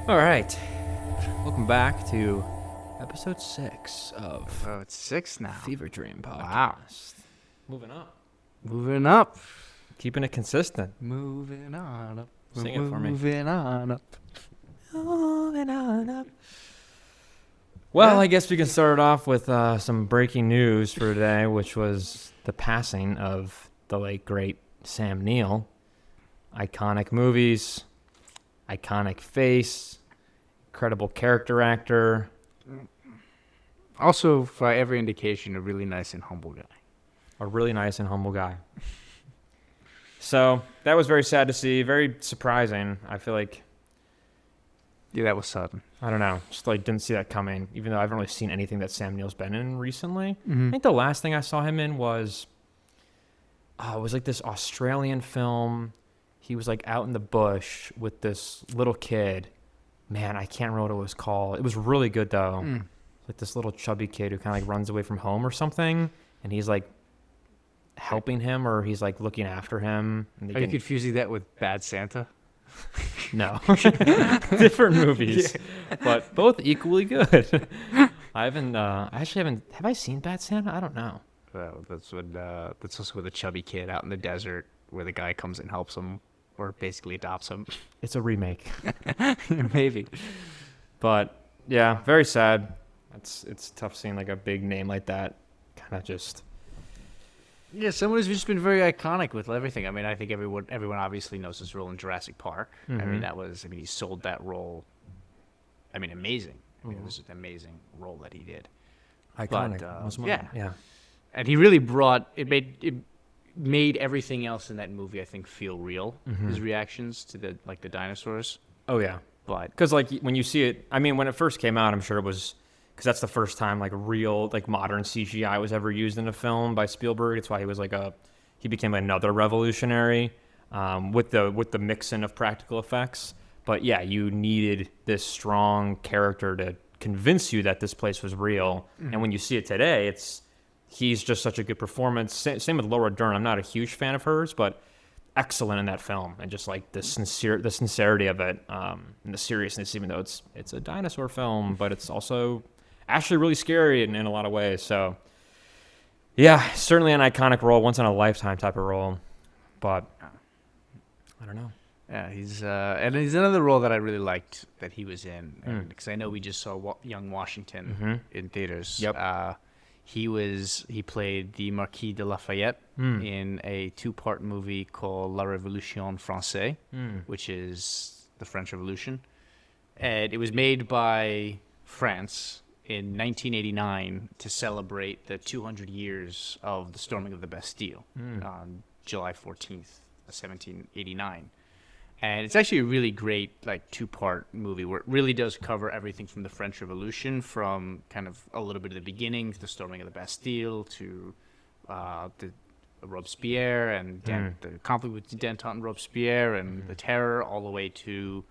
All right. Welcome back to episode 6 of Oh, it's 6 now. Fever Dream podcast. Wow. Moving up. Moving up. Keeping it consistent. Moving on up. Sing it for me. Moving on up. Moving on up. Well, Yeah. I guess we can start it off with some breaking news for today, which was the passing of the late, great Sam Neill. Iconic movies, iconic face, incredible character actor. Also, by every indication, a really nice and humble guy. A really nice and humble guy. So that was very sad to see, very surprising. I feel like, Yeah, that was sudden. I don't know, just like didn't see that coming, even though I haven't really seen anything that Sam Neill's been in recently. I think the last thing I saw him in was, it was like this Australian film. He was like out in the bush with this little kid. Man, I can't remember what it was called. It was really good though. Like this little chubby kid who kind of like runs away from home or something, and he's like helping him, or he's like looking after him. And Are you confusing that with Bad Santa? No, different movies, but both equally good. I haven't. I actually haven't. Have I seen Bad Santa? I don't know. That's also with a chubby kid out in the desert where the guy comes and helps him, or basically adopts him. It's a remake, Maybe. but yeah, very sad. It's tough seeing like a big name like that kind of just. Yeah, someone who's just been very iconic with everything. I mean, I think everyone obviously knows his role in Jurassic Park. I mean, he sold that role. I mean, amazing. I mean, it was an amazing role that he did. Iconic. But, Yeah. And he really made everything else in that movie, I think, feel real. His reactions to the dinosaurs. Oh yeah. But Because like when you see it, I mean, when it first came out, I'm sure it was because that's the first time like real like modern CGI was ever used in a film by Spielberg. It's why he was he became another revolutionary with the mix-in of practical effects. But yeah, you needed this strong character to convince you that this place was real. And when you see it today, he's just such a good performance. Same with Laura Dern. I'm not a huge fan of hers, but excellent in that film, and just like the sincerity of it, and the seriousness, even though it's a dinosaur film, but it's also actually really scary in a lot of ways. So yeah, certainly an iconic role, once in a lifetime type of role, but I don't know. yeah, he's another role that I really liked that he was in, because I know we just saw Young Washington in theaters. Yep. He played the Marquis de Lafayette in a 2-part movie called La Révolution Française, which is the French Revolution. And it was made by France in 1989 to celebrate the 200 years of the storming of the Bastille on July 14th, 1789. And it's actually a really great 2-part movie where it really does cover everything from the French Revolution, from kind of a little bit of the beginning to the storming of the Bastille to the Robespierre and the conflict with Danton and Robespierre and the Terror, all the way to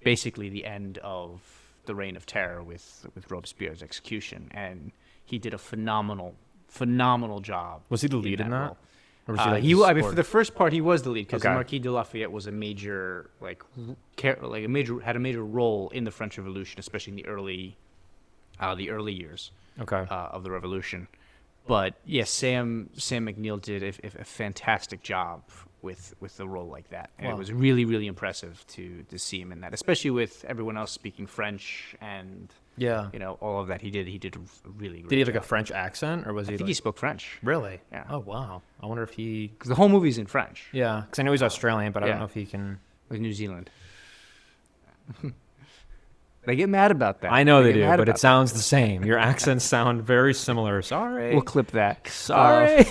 basically the end of the Reign of Terror with Robespierre's execution. And he did a phenomenal job. Was he the lead in that? role. Or was he I mean, for the first part, he was the lead because Okay. the Marquis de Lafayette was a major, had a major role in the French Revolution, especially in the early years Okay. of the Revolution. But yes, Sam McNeill did a fantastic job with the role like that, and Wow. it was really, really impressive to see him in that, especially with everyone else speaking French and Yeah. all of that. He did a really great Did he have like a job. French accent, or was he? I think he spoke French. Really? Yeah. Oh wow. I wonder if he. Because the whole movie's in French. Yeah, because I know he's Australian, but I don't Yeah. know if he can. With New Zealand. They get mad about that. I know they get do, mad but it about sounds the same. Your accents sound very similar. Sorry. that. We'll clip that. Sorry.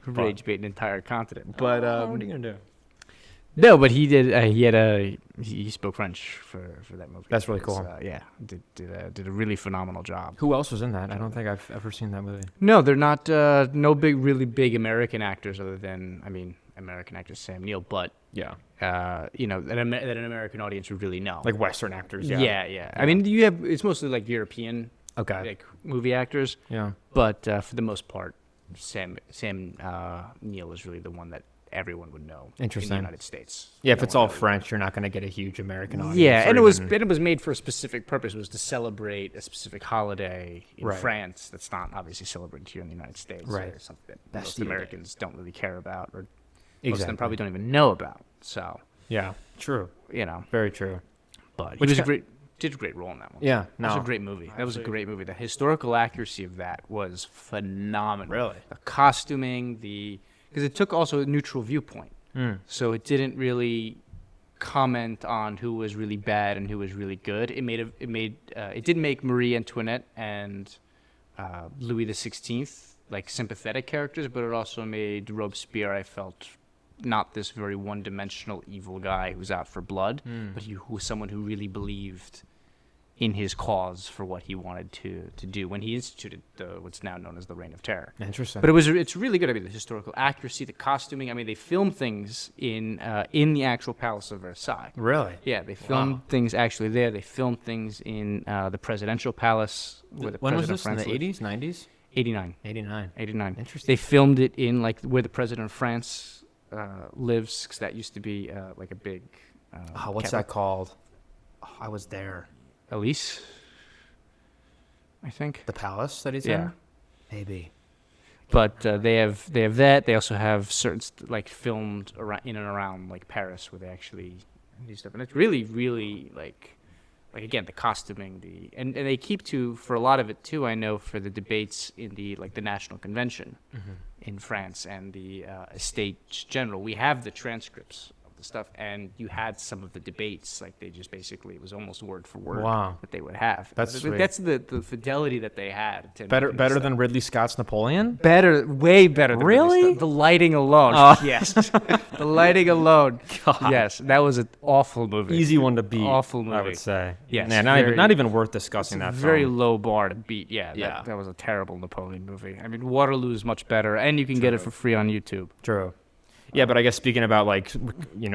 Rage bait an entire continent. But what are you gonna do? no, but he did. He spoke French for that movie. That's really It was, cool. Did a really phenomenal job. Who else was in that? I don't think I've ever seen that movie. No, they're not. No really big American actors other than American actor Sam Neill, but Yeah. that an American audience would really know. Like Western actors. Yeah. Yeah. I mean, it's mostly like European Okay. movie actors, Yeah. but for the most part, Sam Neill is really the one that everyone would know in the Interesting. United States. Yeah, if No it's one all really- French, you're not going to get a huge American audience. Yeah, or and it even- was made for a specific purpose. It was to celebrate a specific holiday in Right. France that's not obviously celebrated here in the United States. Right. Or something that most Bastille Day. Americans don't really care about, or most of Exactly. them probably don't even know about. So, Yeah, true. Very true. but Which he was ki- did a great role in that one. Yeah, That was no. a great movie. That was a great movie. The historical accuracy of that was phenomenal. Really? The costuming, because it took also a neutral viewpoint. So it didn't really comment on who was really bad and who was really good. It did make Marie Antoinette and Louis XVI like sympathetic characters, but it also made Robespierre, I felt, not this very one-dimensional evil guy who's out for blood, but who was someone who really believed in his cause for what he wanted to do when he instituted what's now known as the Reign of Terror. Interesting. But it's really good. I mean, the historical accuracy, the costuming. I mean, they filmed things in the actual Palace of Versailles. Really? Yeah, they filmed things actually there. They filmed things in the presidential palace where the When was president this? of In France the lived. 80s, 90s? 89. 89. 89. Interesting. They filmed it in like where the president of France lives, because that used to be like a big. What's that called? Oh, I was there. Elise, I think. The palace that he's Yeah. in? Maybe. But they have that. They also have certain like filmed in and around like Paris, where they actually do stuff, and it's really, really like again the costuming, and they keep to for a lot of it too. I know for the debates in the National Convention in France and the Estates General, we have the transcripts of the stuff, and you had some of the debates like they just basically it was almost word for word Wow. that they would have. That's sweet. That's the fidelity that they had. To Better making the stuff. than Ridley Scott's Napoleon? Better, way better. Than Really? Ridley Scott. The lighting alone. Oh. Yes. The lighting alone. God. Yes, that was an awful movie. Easy one to beat. Awful I movie. would say. Yes, Yeah, very- not even worth It's discussing a that very film. low bar to beat. Yeah, Yeah. that was a terrible Napoleon movie. I mean, Waterloo is much better, and you can get it for free on YouTube. True. Yeah, but I guess speaking about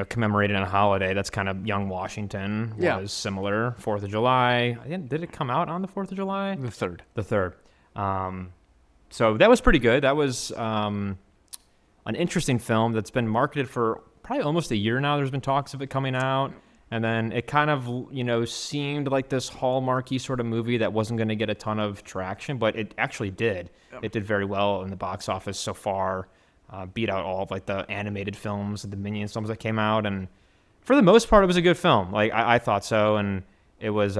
commemorating a holiday, that's kind of Young Washington was Yeah. similar. 4th of July. Did it come out on the 4th of July? The third. The 3rd. So that was pretty good. That was an interesting film that's been marketed for probably almost a year now. There's been talks of it coming out. And then it kind of, seemed like this hallmarky sort of movie that wasn't going to get a ton of traction, but it actually did. Yep. It did very well in the box office so far. Beat out all of the animated films, the Minions films that came out. And for the most part, it was a good film. I thought so. And it was,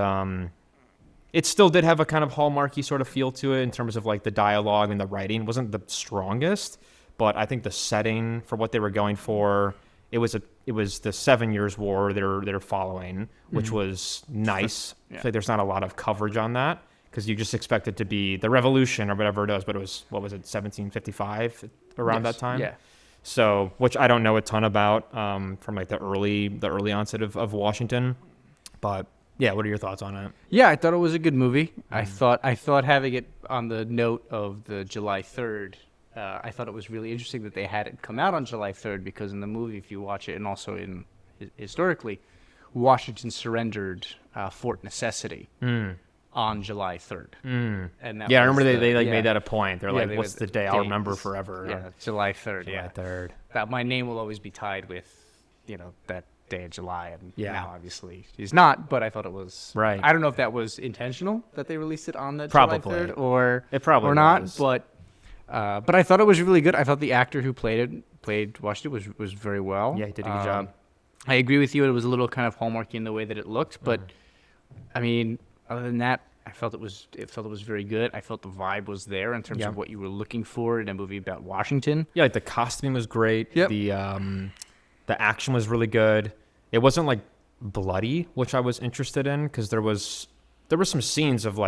it still did have a kind of hallmarky sort of feel to it in terms of the dialogue and the writing. It wasn't the strongest, but I think the setting for what they were going for, it was the 7 Years' War they're following, which was nice. Yeah. I feel like there's not a lot of coverage on that because you just expect it to be the Revolution or whatever it is, but it was, 1755 around Yes. that time? Yeah. So, which I don't know a ton about from the early onset of Washington, but yeah, what are your thoughts on it? Yeah, I thought it was a good movie. I thought having it on the note of the July 3rd, I thought it was really interesting that they had it come out on July 3rd, because in the movie, if you watch it, and also historically, Washington surrendered Fort Necessity on July 3rd. And that Yeah, I was remember they yeah. made that a point. They're Yeah, like, they what's made the the day I'll date remember is- forever? Yeah, July 3rd. July Yeah, 3rd. that my name will always be tied with, that day of July, and Yeah. now obviously he's not. But I thought it was Right. I don't know if that was intentional that they released it on that Probably. July 3rd, or It probably or not. was. But I thought it was really good. I thought the actor who played Washington was very well. Yeah, he did a good job. I agree with you. It was a little kind of hallmarky in the way that it looked, but I mean, other than that, I felt it was very good. I felt the vibe was there in terms Yeah. of what you were looking for in a movie about Washington. Yeah, the costuming was great. Yep. The action was really good. It wasn't bloody, which I was interested in, because there were some scenes of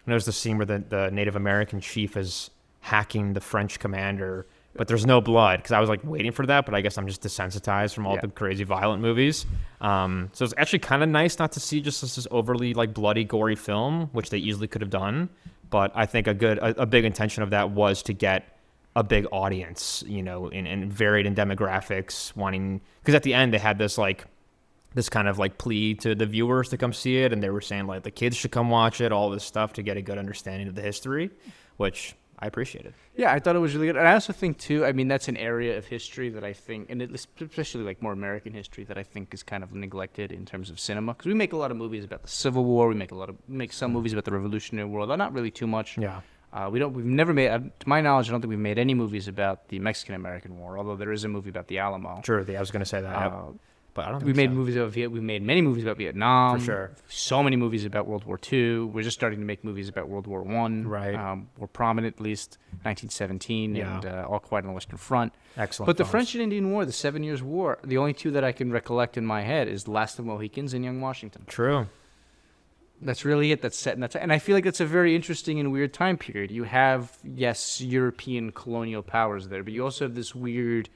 there's the scene where the Native American chief is hacking the French commander, but there's no blood, because I was waiting for that, but I guess I'm just desensitized from all Yeah. the crazy violent movies. So it's actually kind of nice not to see just this overly bloody, gory film, which they easily could have done. But I think a big intention of that was to get a big audience, and varied in demographics, wanting, because at the end they had this kind of plea to the viewers to come see it, and they were saying the kids should come watch it, all this stuff to get a good understanding of the history, which I appreciate it. Yeah, I thought it was really good. And I also think, too, I mean, that's an area of history that I think, and especially like more American history, that I think is kind of neglected in terms of cinema. Because we make a lot of movies about the Civil War. We make some movies about the Revolutionary War, though not really too much. Yeah. We've never made, to my knowledge, I don't think we've made any movies about the Mexican-American War, although there is a movie about the Alamo. Sure. I was going to say that. But I don't think We made many movies about Vietnam. For sure. So many movies about World War II. We're just starting to make movies about World War I. Right. More prominent, at least 1917 and All Quiet on the Western Front. Excellent. But the films. French and Indian War, the 7 Years' War, the only two that I can recollect in my head is Last of the Mohicans and Young Washington. True. That's really it. That's set in that time. And I feel like it's a very interesting and weird time period. You have, yes, European colonial powers there, but you also have this weird,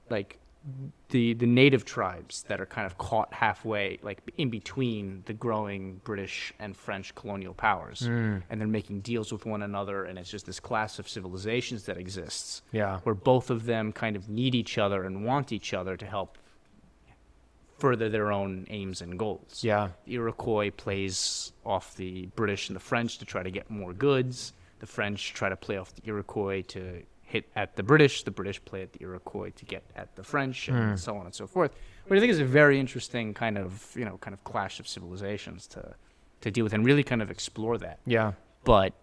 like, the native tribes that are kind of caught halfway, like in between the growing British and French colonial powers. And they're making deals with one another, and it's just this class of civilizations that exists. Yeah. Where both of them kind of need each other and want each other to help further their own aims and goals. Yeah. The Iroquois plays off the British and the French to try to get more goods. The French try to play off the Iroquois to hit at the British play at the Iroquois to get at the French, and so on and so forth. But I think is a very interesting kind of clash of civilizations to deal with and really kind of explore that. Yeah. But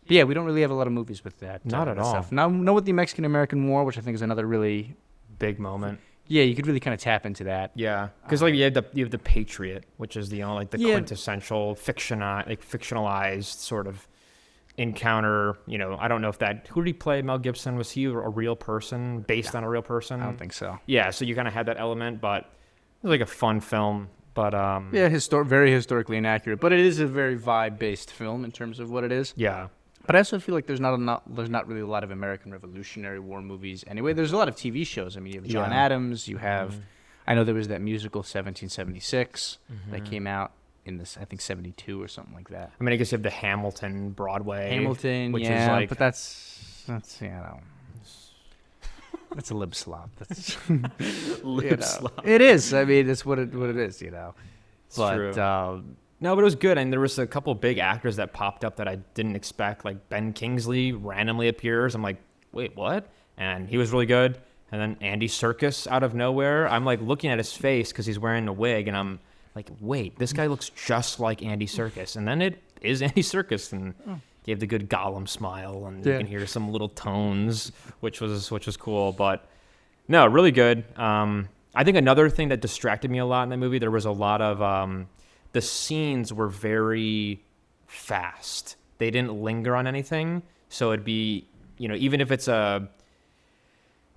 yeah, we don't really have a lot of movies with that. Not at all. Stuff. Now with the Mexican-American War, which I think is another really Big moment. Yeah, you could really kind of tap into that. Yeah, because like you have the Patriot, which is the quintessential fictionalized sort of encounter. I don't know if who did he play? Mel Gibson, was he a real person based on a real person? I don't think so. Yeah, so you kind of had that element, but it was like a fun film. But yeah, very historically inaccurate, but it is a very vibe-based film in terms of what it is. Yeah. But I also feel like there's not really a lot of American Revolutionary War movies anyway. There's a lot of TV shows. I mean, you have John Adams. You have, I know there was that musical 1776 that came out in this, I think 72 or something like that. I mean, I guess you have the Hamilton Broadway. Which is like, but that's that's a lip slop. That's Lip slop. It is. I mean, it's what it is. It's true. No, but it was good, and there was a couple big actors that popped up that I didn't expect. Like Ben Kingsley randomly appears. I'm like, wait, what? And he was really good. And then Andy Serkis out of nowhere. I'm like looking at his face because he's wearing a wig, and I'm like, wait, this guy looks just like Andy Serkis. And then it is Andy Serkis, and gave the good Gollum smile, and you can hear some little tones, which was cool. But no, really good. I think another thing that distracted me a lot in that movie, there was a lot of the scenes were very fast. They didn't linger on anything. So it'd be, even if it's a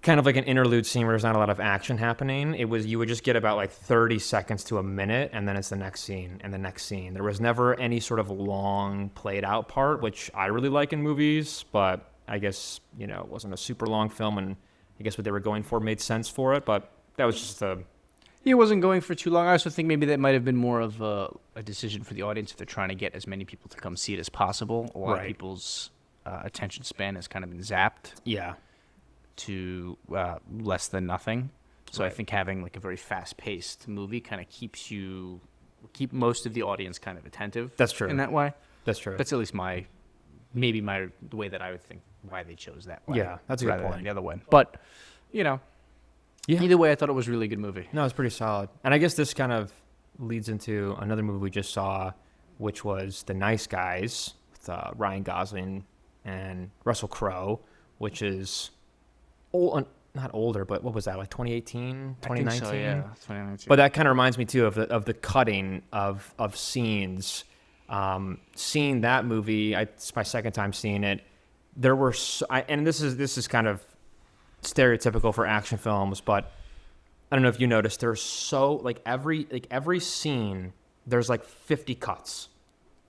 kind of like an interlude scene where there's not a lot of action happening, you would just get about like 30 seconds to a minute, and then it's the next scene and the next scene. There was never any sort of long played out part, which I really like in movies, but I guess, it wasn't a super long film, and I guess what they were going for made sense for it, but that was just He wasn't going for too long. I also think maybe that might have been more of a decision for the audience if they're trying to get as many people to come see it as possible. A lot of people's attention span has kind of been zapped to less than nothing. So I think having like a very fast-paced movie kind of keep most of the audience kind of attentive. That's true. In that way. That's true. That's at least the way that I would think why they chose that way. Yeah, that's a good point. Than the other way. But, either way, I thought it was a really good movie. No, it's pretty solid. And I guess this kind of leads into another movie we just saw, which was The Nice Guys with Ryan Gosling and Russell Crowe, which is not older, but what was that, like 2018, 2019? I think so, yeah, 2019. But that kind of reminds me, too, of the cutting of scenes. Seeing that movie, it's my second time seeing it. There were, and this is kind of stereotypical for action films, but I don't know if you noticed, there's every scene there's like 50 cuts,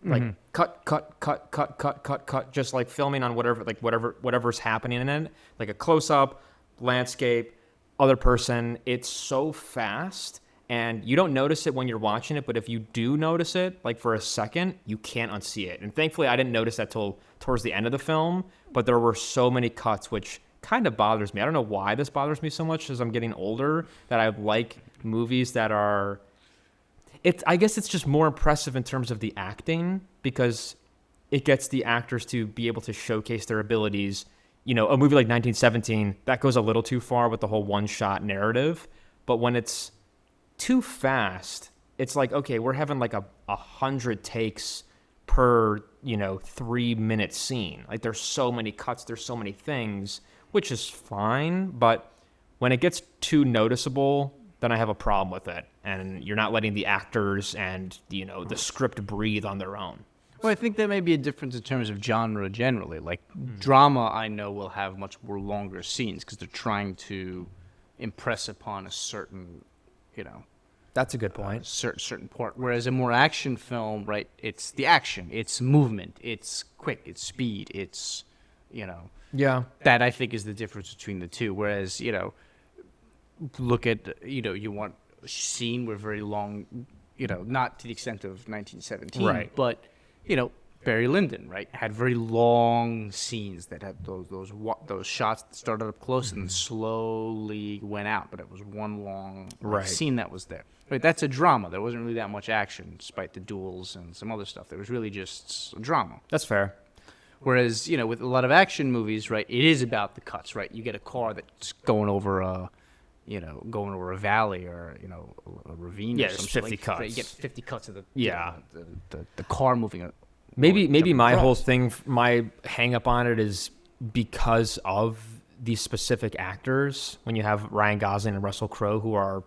like cut, just like filming on whatever's happening in it, like a close up, landscape, other person. It's so fast, and you don't notice it when you're watching it, but if you do notice it, like for a second, you can't unsee it. And thankfully, I didn't notice that till towards the end of the film, but there were so many cuts, which kind of bothers me. I don't know why this bothers me so much as I'm getting older, that I like movies that I guess it's just more impressive in terms of the acting, because it gets the actors to be able to showcase their abilities. You know, a movie like 1917, that goes a little too far with the whole one-shot narrative. But when it's too fast, it's like, okay, we're having like 100 takes per, 3-minute scene. Like, there's so many cuts, there's so many things, which is fine. But when it gets too noticeable, then I have a problem with it. And you're not letting the actors and, the script breathe on their own. Well, I think there may be a difference in terms of genre generally. Like, drama, I know, will have much more longer scenes because they're trying to impress upon a certain, That's a good point. certain part. Whereas a more action film, right, it's the action, it's movement, it's quick, it's speed, it's, Yeah. that I think is the difference between the two. Whereas, look at, you want a scene where very long, not to the extent of 1917, Right. but, Barry Lyndon, right, had very long scenes that had those shots that started up close and slowly went out, but it was one long Right. scene that was there. Right, that's a drama. There wasn't really that much action, despite the duels and some other stuff. There was really just a drama. That's fair. Whereas, with a lot of action movies, right, it is about the cuts, right? You get a car that's going over a valley or, a ravine Yeah, or there's something. 50 Right? cuts. You get 50 cuts of the Yeah. the car moving. Maybe jumping my whole across. thing, my hang up on it is because of these specific actors. When you have Ryan Gosling and Russell Crowe, who are,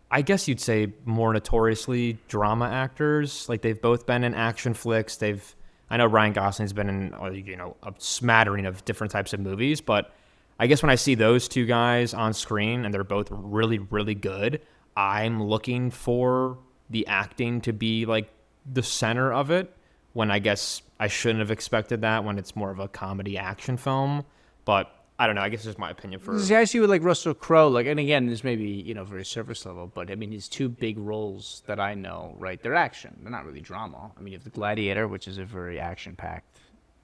I guess you'd say, more notoriously drama actors. Like, they've both been in action flicks. I know Ryan Gosling's been in, a smattering of different types of movies, but I guess when I see those two guys on screen and they're both really, really good, I'm looking for the acting to be like the center of it, when I guess I shouldn't have expected that when it's more of a comedy action film. But I don't know. I guess it's my opinion for. See, I see with like Russell Crowe, and again, this may be very surface level, but I mean, his two big roles that I know, right? They're action. They're not really drama. I mean, you have The Gladiator, which is a very action-packed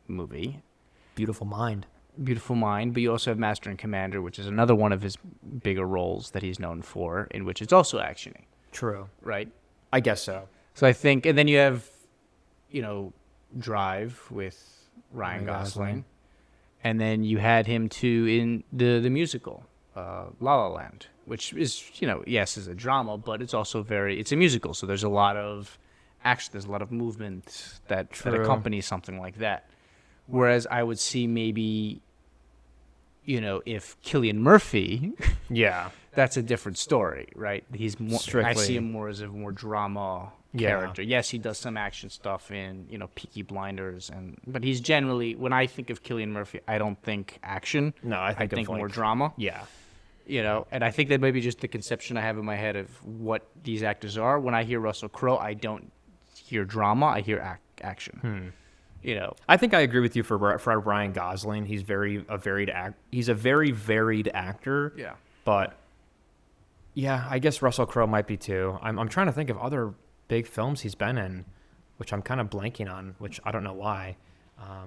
movie. Beautiful Mind. Beautiful Mind, but you also have Master and Commander, which is another one of his bigger roles that he's known for, in which it's also actiony, True. right? I guess so. So I think, and then you have, Drive with Ryan Gosling. And then you had him too in the musical, La La Land, which is, yes, is a drama, but it's also it's a musical. So there's a lot of action, there's a lot of movement that accompanies something like that. Whereas I would see maybe, if Cillian Murphy, Yeah. that's a different story, right? He's more, I Strictly. see him more as a more drama character. Yes, he does some action stuff in, Peaky Blinders, but he's generally, when I think of Cillian Murphy, I don't think action. No, I think of, more drama. Yeah. And I think that may be just the conception I have in my head of what these actors are. When I hear Russell Crowe, I don't hear drama, I hear action. I think I agree with you for Ryan Gosling. He's He's a very varied actor. Yeah. But yeah, I guess Russell Crowe might be too. I'm trying to think of other big films he's been in, which I'm kind of blanking on, which I don't know why. I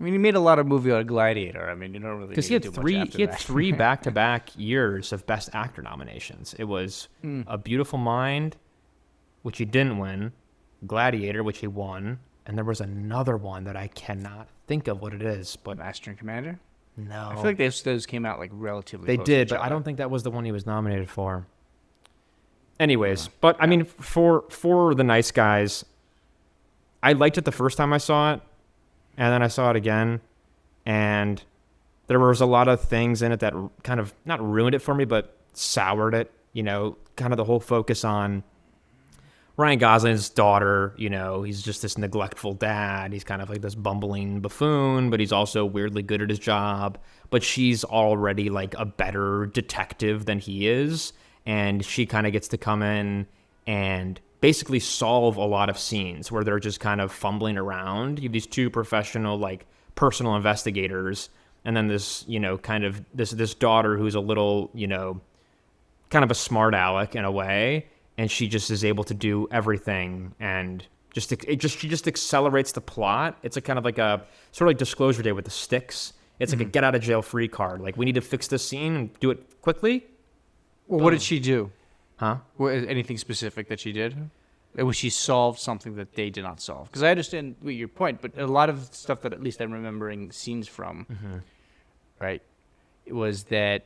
mean, he made a lot of movie out of Gladiator. I mean, you don't really Because he had three back-to-back years of Best Actor nominations. It was A Beautiful Mind, which he didn't win, Gladiator, which he won, and there was another one that I cannot think of what it is. But Master and Commander? no, I feel like those came out like relatively they close to did, each but I other. don't think that was the one he was nominated for. Anyways, but I mean, for The Nice Guys, I liked it the first time I saw it, and then I saw it again, and there was a lot of things in it that kind of not ruined it for me, but soured it. Kind of the whole focus on Ryan Gosling's daughter. He's just this neglectful dad. He's kind of like this bumbling buffoon, but he's also weirdly good at his job. But she's already like a better detective than he is. And she kind of gets to come in and basically solve a lot of scenes where they're just kind of fumbling around. You have these two professional, like, personal investigators, and then this, kind of this daughter who's a little, kind of a smart aleck in a way, and she just is able to do everything, and she just accelerates the plot. It's a kind of like a sort of like Disclosure Day with the sticks. It's like a get out of jail free card. Like, we need to fix this scene and do it quickly. Well, what did she do? Huh? Anything specific that she did? where she solved something that they did not solve. Because I understand your point, but a lot of stuff that at least I'm remembering scenes from, right, it was that,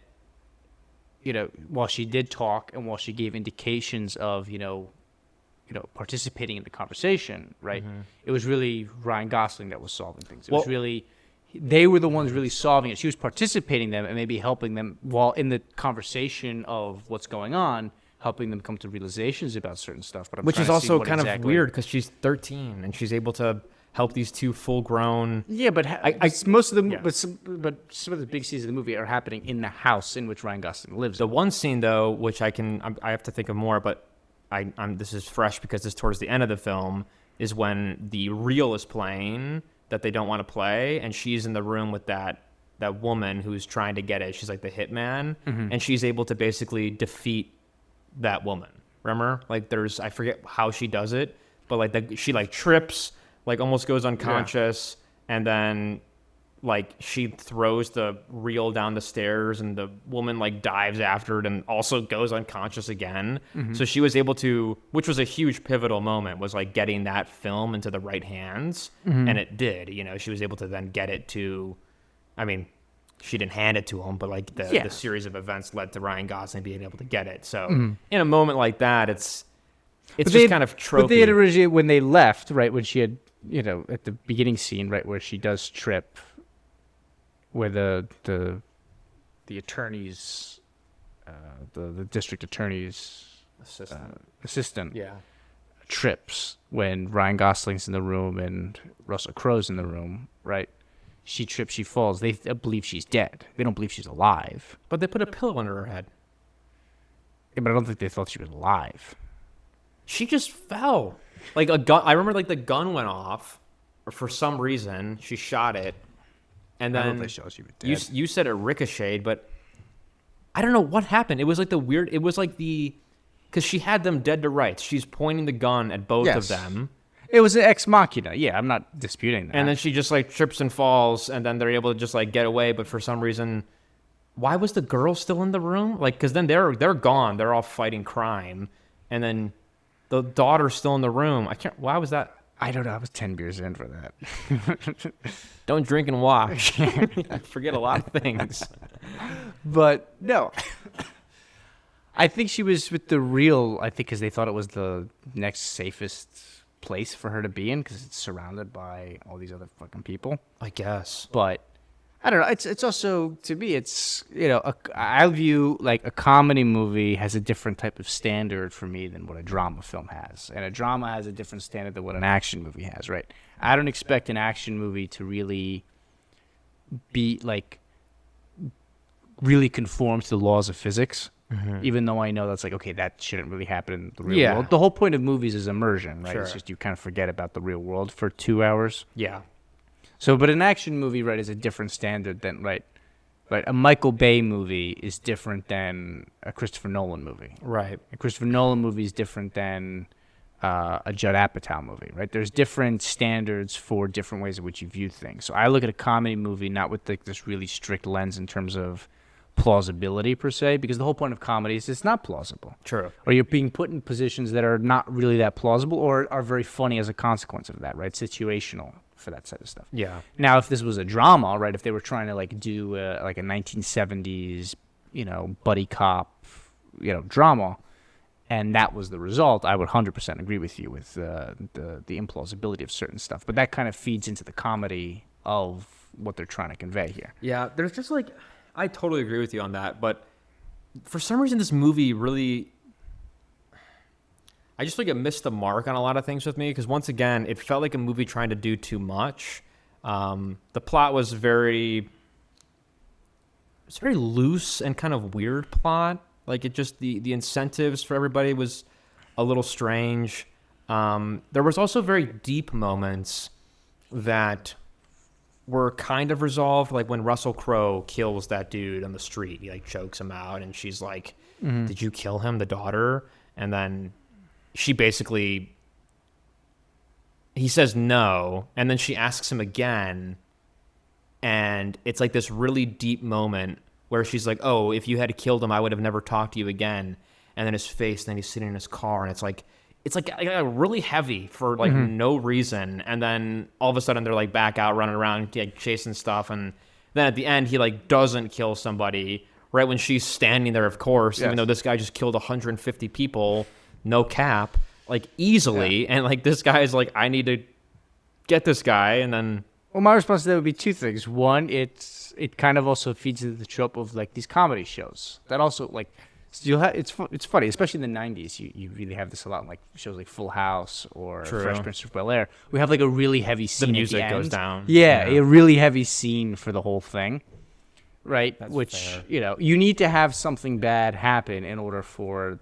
while she did talk and while she gave indications of, participating in the conversation, right, it was really Ryan Gosling that was solving things. It was really, they were the ones really solving it. She was participating them and maybe helping them while in the conversation of what's going on, helping them come to realizations about certain stuff. But which is also kind of weird because she's 13 and she's able to help these two full-grown. Yeah, but most of them, but some of the big scenes of the movie are happening in the house in which Ryan Gosling lives. The one scene though, which I have to think of more, but this is fresh because it's towards the end of the film, is when the reel is playing that they don't want to play, and she's in the room with that woman who's trying to get it. She's like the hitman, and she's able to basically defeat that woman. Remember? Like I forget how she does it, but like she like trips, like almost goes unconscious, and then like she throws the reel down the stairs and the woman like dives after it and also goes unconscious again. So she was able to, which was a huge pivotal moment, was like getting that film into the right hands. And it did, she was able to then get it to, I mean, she didn't hand it to him, but like the series of events led to Ryan Gosling being able to get it. So in a moment like that, it's just kind of tropey. But they had originally, when they left, right, when she had, at the beginning scene, right, where she does trip, where the attorney's, the district attorney's assistant trips when Ryan Gosling's in the room and Russell Crowe's in the room, right? She trips, she falls. They believe she's dead. They don't believe she's alive. But they put a pillow under her head. Yeah, but I don't think they thought she was alive. She just fell. Like a gun. I remember like the gun went off, or for some reason she shot it, and then they shot she was dead. You said it ricocheted, but I don't know what happened. It was like it was like because she had them dead to rights. She's pointing the gun at both of them. It was an ex machina. Yeah, I'm not disputing that. And then she just like trips and falls, and then they're able to just like get away. But for some reason, why was the girl still in the room? Like, because then they're gone. They're all fighting crime, and then the daughter's still in the room. Why was that? I don't know. I was 10 beers in for that. Don't drink and watch. I forget a lot of things. But no. I think she was with the real, because they thought it was the next safest place for her to be in because it's surrounded by all these other fucking people, I guess. But I don't know. It's also, to me, it's, I view like a comedy movie has a different type of standard for me than what a drama film has. And a drama has a different standard than what an action movie has, right? I don't expect an action movie to really be like, really conform to the laws of physics. Even though I know that's like, okay, that shouldn't really happen in the real world. The whole point of movies is immersion, right? Sure. It's just you kind of forget about the real world for 2 hours. Yeah. So, but an action movie, right, is a different standard than, right? A Michael Bay movie is different than a Christopher Nolan movie. Right. A Christopher Nolan movie is different than a Judd Apatow movie, right? There's different standards for different ways in which you view things. So I look at a comedy movie not with like this really strict lens in terms of plausibility per se, because the whole point of comedy is it's not plausible. True. Or you're being put in positions that are not really that plausible or are very funny as a consequence of that, right? Situational for that sort of stuff. Yeah. Now, if this was a drama, right, if they were trying to like do like a 1970s, buddy cop, drama, and that was the result, I would 100% agree with you with the implausibility of certain stuff. But that kind of feeds into the comedy of what they're trying to convey here. Yeah, there's just like, I totally agree with you on that, but for some reason this movie really, I just think it missed the mark on a lot of things with me, because once again, it felt like a movie trying to do too much. The plot was very loose and kind of weird plot. Like it just, the incentives for everybody was a little strange. There was also very deep moments that were kind of resolved, like when Russell Crowe kills that dude on the street. He like chokes him out, and she's like, "Did you kill him, the daughter?" And then she basically, he says no, and then she asks him again, and it's like this really deep moment where she's like, "Oh, if you had killed him, I would have never talked to you again." And then his face, and then he's sitting in his car, and it's like, it's like really heavy for like no reason, and then all of a sudden they're like back out running around like chasing stuff, and then at the end he like doesn't kill somebody right when she's standing there, of course, even though this guy just killed 150 people, no cap, like easily, and like this guy is like, I need to get this guy, and then. Well, my response to that would be two things. One, it kind of also feeds into the trope of like these comedy shows that also like it's funny, especially in the 90s. You really have this a lot in like shows like Full House or Fresh Prince of Bel-Air. We have like a really heavy scene. The music at the end. goes down. Yeah, a really heavy scene for the whole thing, right? That's Which fair. you need to have something bad happen in order for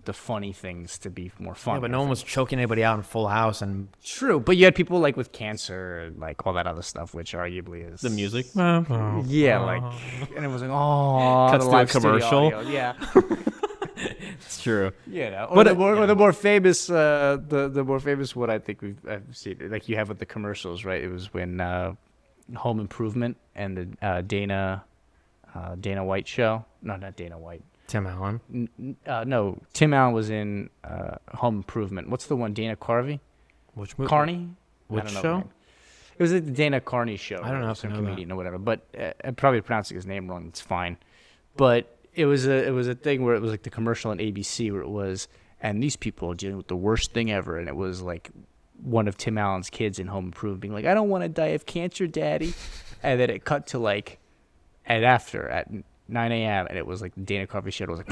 the funny things to be more fun. Yeah, but no one was choking anybody out in Full House, and true. But you had people like with cancer and like all that other stuff, which arguably is the music. Yeah, like, and it was like, oh, Cuts the to a live studio commercial. audio, yeah, It's true. you know. Or But the more famous, the more famous one I think I've seen, like you have with the commercials, right? It was when Home Improvement and the Dana White show. No, not Dana White. Tim Allen. No, Tim Allen was in Home Improvement. What's the one? Dana Carvey? Which movie? Carney? Which I don't know show? the name. It was like the Dana Carney show. I don't know if I some know comedian or whatever. But I'm probably pronouncing his name wrong. It's fine. But it was a thing where it was like the commercial on ABC where it was, and these people are dealing with the worst thing ever, and it was like one of Tim Allen's kids in Home Improvement being like, I don't want to die of cancer, Daddy. And then it cut to like, and after at 9 a.m. and it was like the Dana Carvey show. It was like,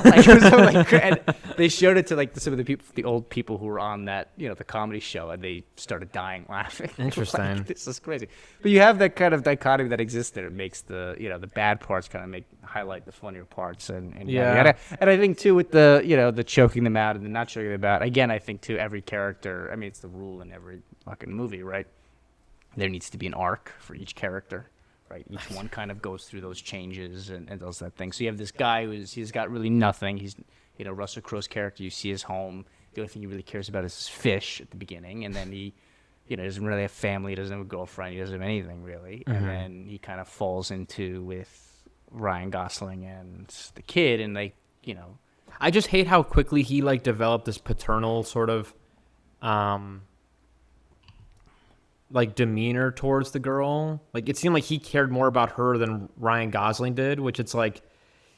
like, it was so, like, and they showed it to like some of the people, the old people who were on that, you know, the comedy show, and they started dying laughing. Interesting. Like, this is crazy. But you have that kind of dichotomy that exists there. It makes the, you know, the bad parts kind of highlight the funnier parts, and Yeah. And I think too with the, you know, the choking them out and the not choking them out. Again, I think too every character. I mean, it's the rule in every fucking movie, right? There needs to be an arc for each character. Right, each one kind of goes through those changes and does that thing. So you have this guy he's got really nothing. He's, you know, Russell Crowe's character. You see his home. The only thing he really cares about is his fish at the beginning, and then he, you know, doesn't really have family. He doesn't have a girlfriend. He doesn't have anything really. Mm-hmm. And then he kind of falls into with Ryan Gosling and the kid, and like, you know, I just hate how quickly he like developed this paternal sort of like demeanor towards the girl. Like it seemed like he cared more about her than Ryan Gosling did, which it's like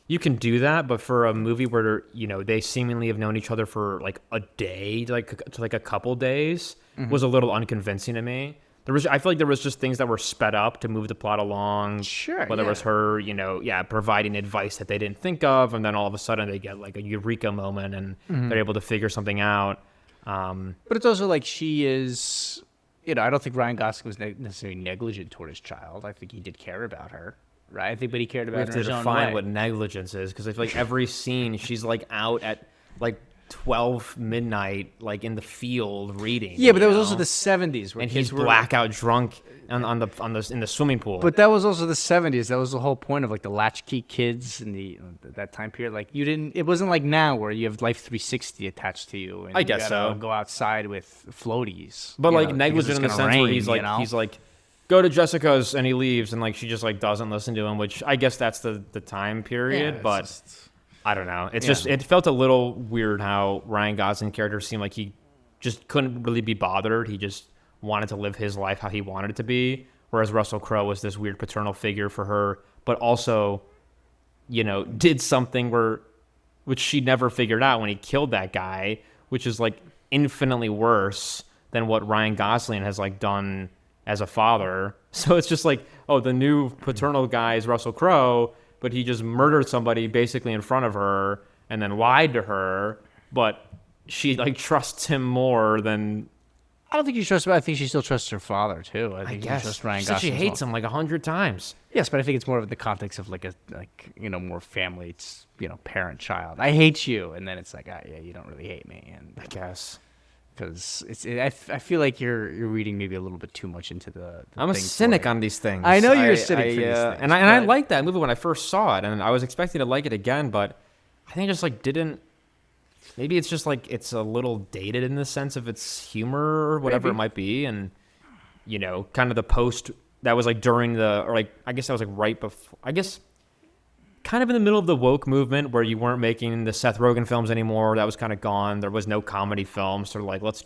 you can do that, but for a movie where, you know, they seemingly have known each other for like a day, like a couple days, was a little unconvincing to me. I feel like there was just things that were sped up to move the plot along. Sure, Whether it yeah. was her, you know, providing advice that they didn't think of, and then all of a sudden they get like a eureka moment and they're able to figure something out. but it's also like she is, you know, I don't think Ryan Gosling was necessarily negligent toward his child. I think he did care about her, right? I think, but he cared We about have her in to his own define way. what negligence is, because I feel like every scene she's like out at like 12 midnight, like in the field reading. Yeah, but that you was know? also the 70s, where and kids he's were blackout drunk in the swimming pool. But that was also the 70s. That was the whole point of like the latchkey kids in that time period. Like it wasn't like now where you have Life 360 attached to you. And I guess you gotta so. Go outside with floaties. But you like know, negligent in the because it's sense gonna where rain, he's like you know? he's like, go to Jessica's, and he leaves, and like she just like doesn't listen to him, which I guess that's the time period. Yeah, but it's just- I don't know. It's Yeah. just it felt a little weird how Ryan Gosling's character seemed like he just couldn't really be bothered. He just wanted to live his life how he wanted it to be, whereas Russell Crowe was this weird paternal figure for her, but also, you know, did something which she never figured out when he killed that guy, which is like infinitely worse than what Ryan Gosling has like done as a father. So it's just like, oh, the new paternal guy is Russell Crowe, but he just murdered somebody basically in front of her and then lied to her, but she like trusts him more than I don't think you trust, but I think she still trusts her father too. I think I guess. you trust Ryan She said Gosling. she hates him like 100 times. Yes, but I think it's more of the context of like you know, more family. It's, you know, parent child. I hate you, and then it's like, yeah, you don't really hate me, and I guess. because I feel like you're reading maybe a little bit too much into the I'm a thing cynic for it. on these things. I know you're a cynic for these things, and I but- liked that movie when I first saw it, and I was expecting to like it again, but I think I just like didn't. Maybe it's just like it's a little dated in the sense of its humor or whatever Maybe. it might be, and you know, kind of the post that was like during the, or like I guess that was like right before. I guess kind of in the middle of the woke movement where you weren't making the Seth Rogen films anymore. That was kind of gone. There was no comedy films. So like, let's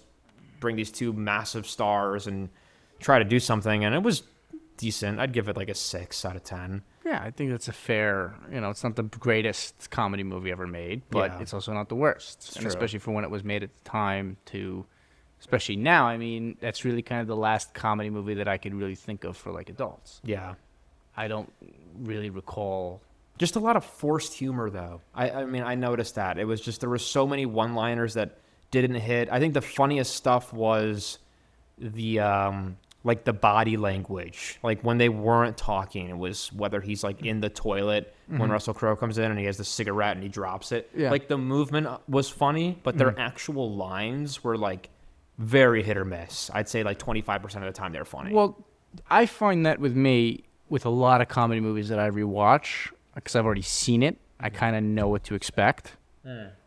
bring these two massive stars and try to do something. And it was decent. I'd give it like a 6 out of 10. Yeah, I think that's a fair, it's not the greatest comedy movie ever made, but it's also not the worst. And especially for when it was made at the time especially now, I mean, that's really kind of the last comedy movie that I could really think of for like adults. Yeah. I don't really recall. Just a lot of forced humor though. I mean, I noticed that. It was just, there were so many one-liners that didn't hit. I think the funniest stuff was the, like the body language, like when they weren't talking, it was whether he's like in the toilet when Russell Crowe comes in and he has the cigarette and he drops it. Yeah. Like the movement was funny, but their actual lines were like very hit or miss. I'd say like 25% of the time they're funny. Well, I find that with me, with a lot of comedy movies that I rewatch, because I've already seen it, I kind of know what to expect.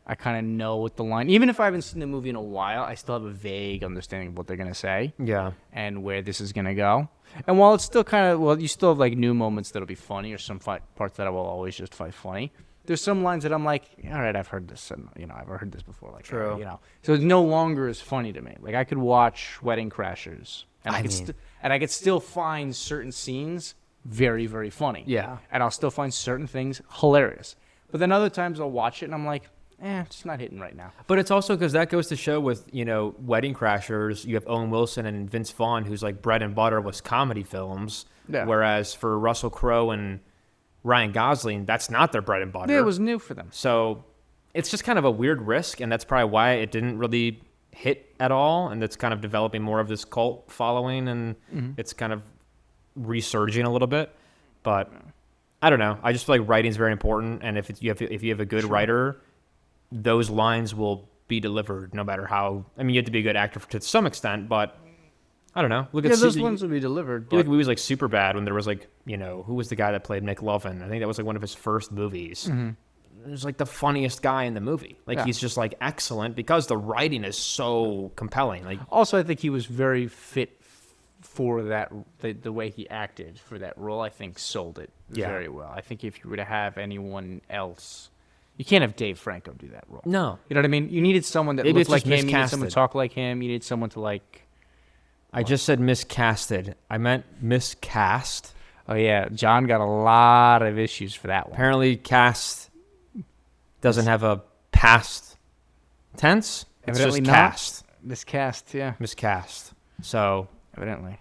I kind of know what the line, even if I haven't seen the movie in a while, I still have a vague understanding of what they're going to say. Yeah. And where this is going to go. And while it's still kind of, you still have like new moments that'll be funny or some parts that I will always just find funny. There's some lines that I'm like, all right, I've heard this, and I've heard this before. Like, true. So it's no longer as funny to me. Like I could watch Wedding Crashers, and I could still find certain scenes very, very funny. Yeah. And I'll still find certain things hilarious. But then other times I'll watch it and I'm like, it's not hitting right now. But it's also because that goes to show with, Wedding Crashers, you have Owen Wilson and Vince Vaughn, who's like bread and butter was comedy films. Yeah. Whereas for Russell Crowe and Ryan Gosling, that's not their bread and butter. Yeah, it was new for them. So it's just kind of a weird risk, and that's probably why it didn't really hit at all. And it's kind of developing more of this cult following, and it's kind of resurging a little bit. But I don't know. I just feel like writing is very important, and if you have a good writer, those lines will be delivered no matter how. I mean, you have to be a good actor to some extent, but I don't know. Those ones will be delivered. But... Like movies like Superbad, when there was like, who was the guy that played McLovin? I think that was like one of his first movies. It was like the funniest guy in the movie. Like he's just like excellent because the writing is so compelling. Like also, I think he was very fit for that. The way he acted for that role, I think, sold it very well. I think if you were to have anyone else. You can't have Dave Franco do that role. No. You know what I mean? You needed someone that looked like him. You needed someone to talk like him. You needed someone to like... I just said miscasted. I meant miscast. Oh, yeah. John got a lot of issues for that one. Apparently, cast doesn't have a past tense. It's evidently just not. Cast. Miscast, yeah. Miscast. So... Evidently.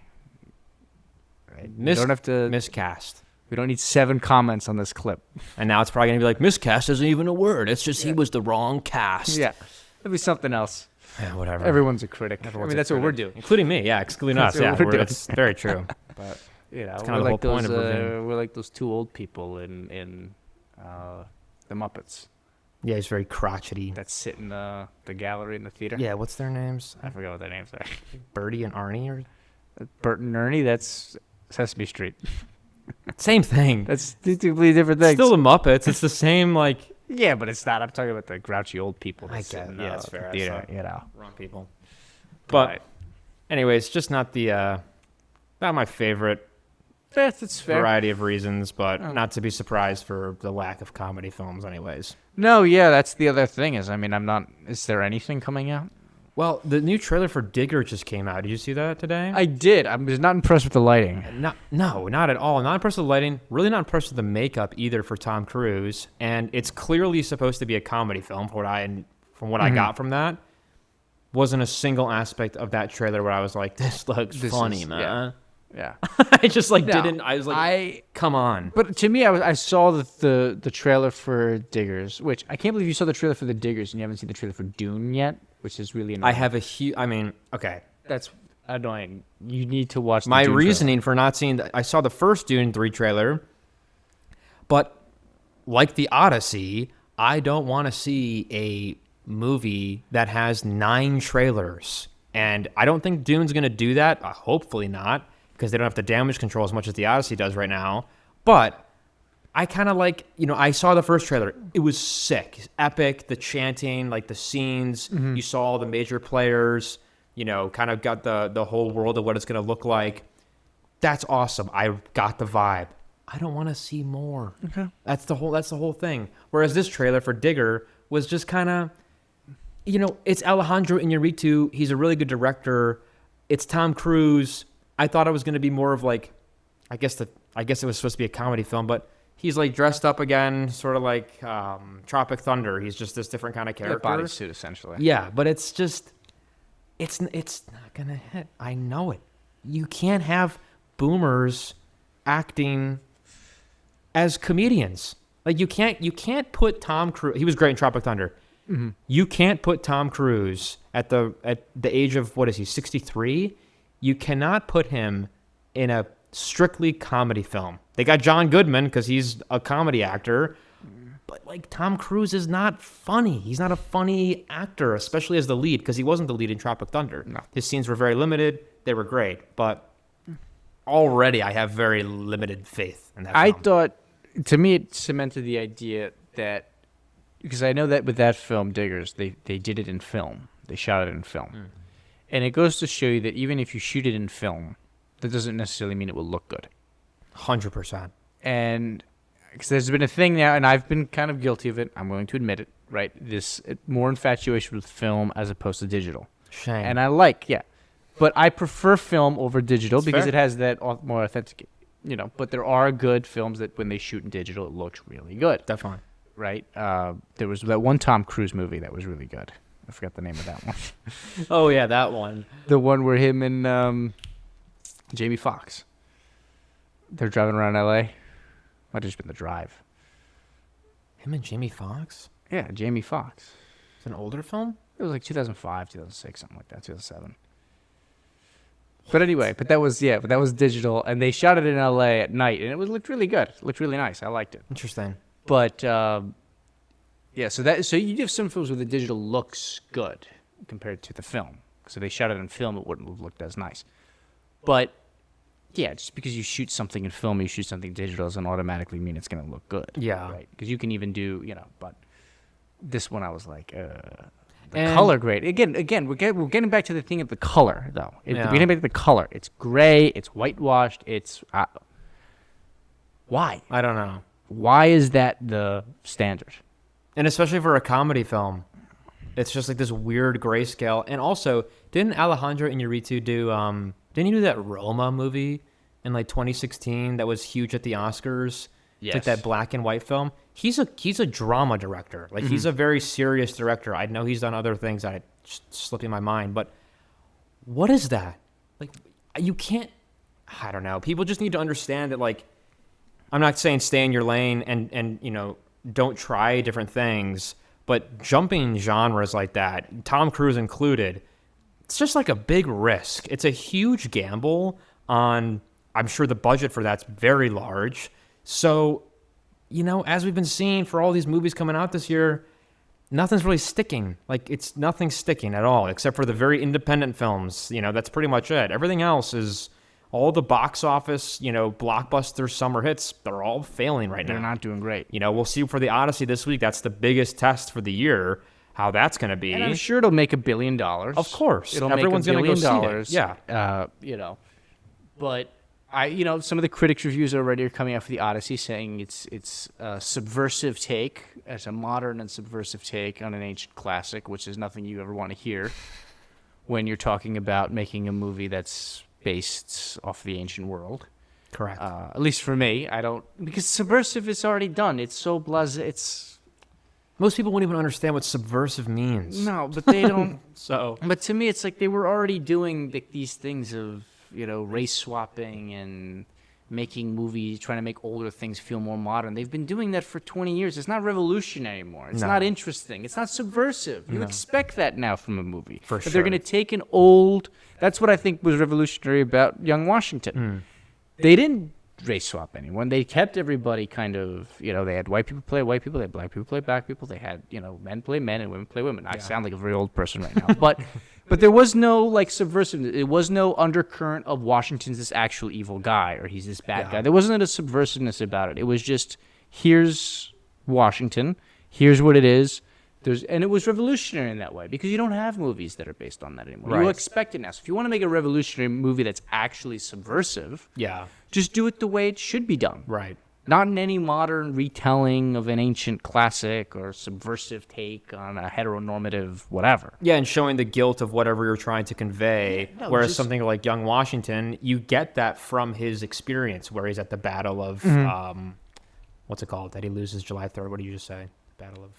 Right. You don't have to... Miscast. We don't need 7 comments on this clip. And now it's probably going to be like, miscast isn't even a word. It's just he was the wrong cast. Yeah. It'll be something else. Yeah, whatever. Everyone's a critic. That's what we're doing. Including me, excluding us. Yeah, that's very true. But, it's kind of the whole point of we're like those 2 old people in The Muppets. Yeah, he's very crotchety. That sit in the gallery in the theater. Yeah, what's their names? I forgot what their names are. Bertie and Arnie? Or Bert and Ernie, that's Sesame Street. Same thing. That's two completely different things. Still the Muppets. It's the same, like... Yeah, but it's not. I'm talking about the grouchy old people. I get it. Yeah, that's fair. Theater, Wrong people. But anyways, just not the... not my favorite that's fair. Variety of reasons, but not to be surprised for the lack of comedy films anyways. No, yeah, that's the other thing is, I mean, I'm not... Is there anything coming out? Well, the new trailer for Digger just came out. Did you see that today? I did. I was not impressed with the lighting. No, not at all. Not impressed with the lighting. Really not impressed with the makeup either for Tom Cruise. And it's clearly supposed to be a comedy film. From what I got from that, wasn't a single aspect of that trailer where I was like, "This looks funny, man." Yeah. I just didn't. I was like, "Come on!" But to me, I saw the trailer for Diggers, which I can't believe you saw the trailer for the Diggers and you haven't seen the trailer for Dune yet. Which is really annoying. I have a huge... I mean, okay. That's annoying. You need to watch the My Dune reasoning trailer. for not seeing... I saw the first Dune 3 trailer, but like the Odyssey, I don't want to see a movie that has 9 trailers. And I don't think Dune's going to do that. Hopefully not, because they don't have to damage control as much as the Odyssey does right now. But... I kind of like, I saw the first trailer. It was sick. It's epic. The chanting, like the scenes. You saw all the major players, kind of got the whole world of what it's going to look like. That's awesome. I got the vibe. I don't want to see more. Okay. That's the whole thing. Whereas this trailer for Digger was just kind of, it's Alejandro Iñárritu. He's a really good director. It's Tom Cruise. I thought it was going to be more of like, I guess it was supposed to be a comedy film, but he's like dressed up again, sort of like Tropic Thunder. He's just this different kind of character. Bodysuit, essentially. Yeah, but it's just, it's not going to hit. I know it. You can't have boomers acting as comedians. Like you can't put Tom Cruise. He was great in Tropic Thunder. Mm-hmm. You can't put Tom Cruise at the age of, what is he, 63? You cannot put him in a strictly comedy film. They got John Goodman because he's a comedy actor, but like Tom Cruise is not funny. He's not a funny actor, especially as the lead, because he wasn't the lead in Tropic Thunder. No. His scenes were very limited. They were great, but already I have very limited faith in that film. I thought, to me, it cemented the idea that, because I know that with that film, Diggers, they did it in film. They shot it in film. Mm. And it goes to show you that even if you shoot it in film, that doesn't necessarily mean it will look good. 100%. And because there's been a thing now, and I've been kind of guilty of it, I'm willing to admit it, right? This more infatuation with film as opposed to digital. Shame. And I but I prefer film over digital because fair. It has that more authentic, but there are good films that when they shoot in digital, it looks really good. Definitely. Right? There was that one Tom Cruise movie that was really good. I forgot the name of that one. Oh, yeah, that one. The one where him and Jamie Foxx, they're driving around L.A. Might have just been The Drive. Him and Jamie Foxx? Yeah, Jamie Foxx. It's an older film? It was like 2005, 2006, something like that, 2007. But anyway, that was digital, and they shot it in L.A. at night, and it looked really good. It looked really nice. I liked it. Interesting. But so you have some films where the digital looks good compared to the film. So they shot it in film, it wouldn't have looked as nice. But yeah, just because you shoot something in film, you shoot something digital doesn't automatically mean it's going to look good. Yeah. Right? Because you can even do, but this one I was like, the color grade. Again, we're getting back to the thing of the color, though. We're getting back to the color. It's gray. It's whitewashed. It's why? I don't know. Why is that the standard? And especially for a comedy film, it's just like this weird grayscale. And also, didn't Alejandro Iñárritu do? Didn't he do that Roma movie in like 2016 that was huge at the Oscars? Yes. It's like that black and white film. He's a drama director. Like he's a very serious director. I know he's done other things that just slipping my mind, but what is that? Like you can't. I don't know. People just need to understand that. Like, I'm not saying stay in your lane and don't try different things, but jumping genres like that, Tom Cruise included, it's just like a big risk. It's a huge gamble on. I'm sure the budget for that's very large. So, as we've been seeing for all these movies coming out this year, nothing's really sticking. Like, it's nothing sticking at all, except for the very independent films. That's pretty much it. Everything else is all the box office, blockbuster summer hits. They're all failing right now. They're not doing great. We'll see for the Odyssey this week. That's the biggest test for the year, how that's going to be. And I'm sure it'll make $1 billion. Of course. Everyone's going to go see it. Yeah. But some of the critics' reviews already are coming out for the Odyssey, saying it's a subversive take, it's a modern and subversive take on an ancient classic, which is nothing you ever want to hear when you're talking about making a movie that's based off the ancient world. Correct. At least for me, I don't, because subversive is already done. It's so blasé. Most people won't even understand what subversive means. No, but they don't. So, but to me, it's like they were already doing these things of race swapping and making movies, trying to make older things feel more modern. They've been doing that for 20 years. It's not revolutionary anymore. It's not interesting. It's not subversive. You expect that now from a movie. For sure. They're going to take an old. That's what I think was revolutionary about Young Washington. They didn't race swap anyone. They kept everybody kind of, they had white people play white people, they had black people play black people, they had, men play men and women play women. I sound like a very old person right now. But there was no subversiveness. It was no undercurrent of Washington's this actual evil guy or he's this bad guy. There wasn't a subversiveness about it. It was just, here's Washington, here's what it is. And it was revolutionary in that way because you don't have movies that are based on that anymore. Right. You expect it now. So if you want to make a revolutionary movie that's actually subversive, Yeah. just do it the way it should be done. Right. Not in any modern retelling of an ancient classic or subversive take on a heteronormative whatever. Yeah, and showing the guilt of whatever you're trying to convey. No, whereas just- something like Young Washington, you get that from his experience, where he's at the Battle of, what's it called? That he loses July 3rd. What did you just say? Battle of...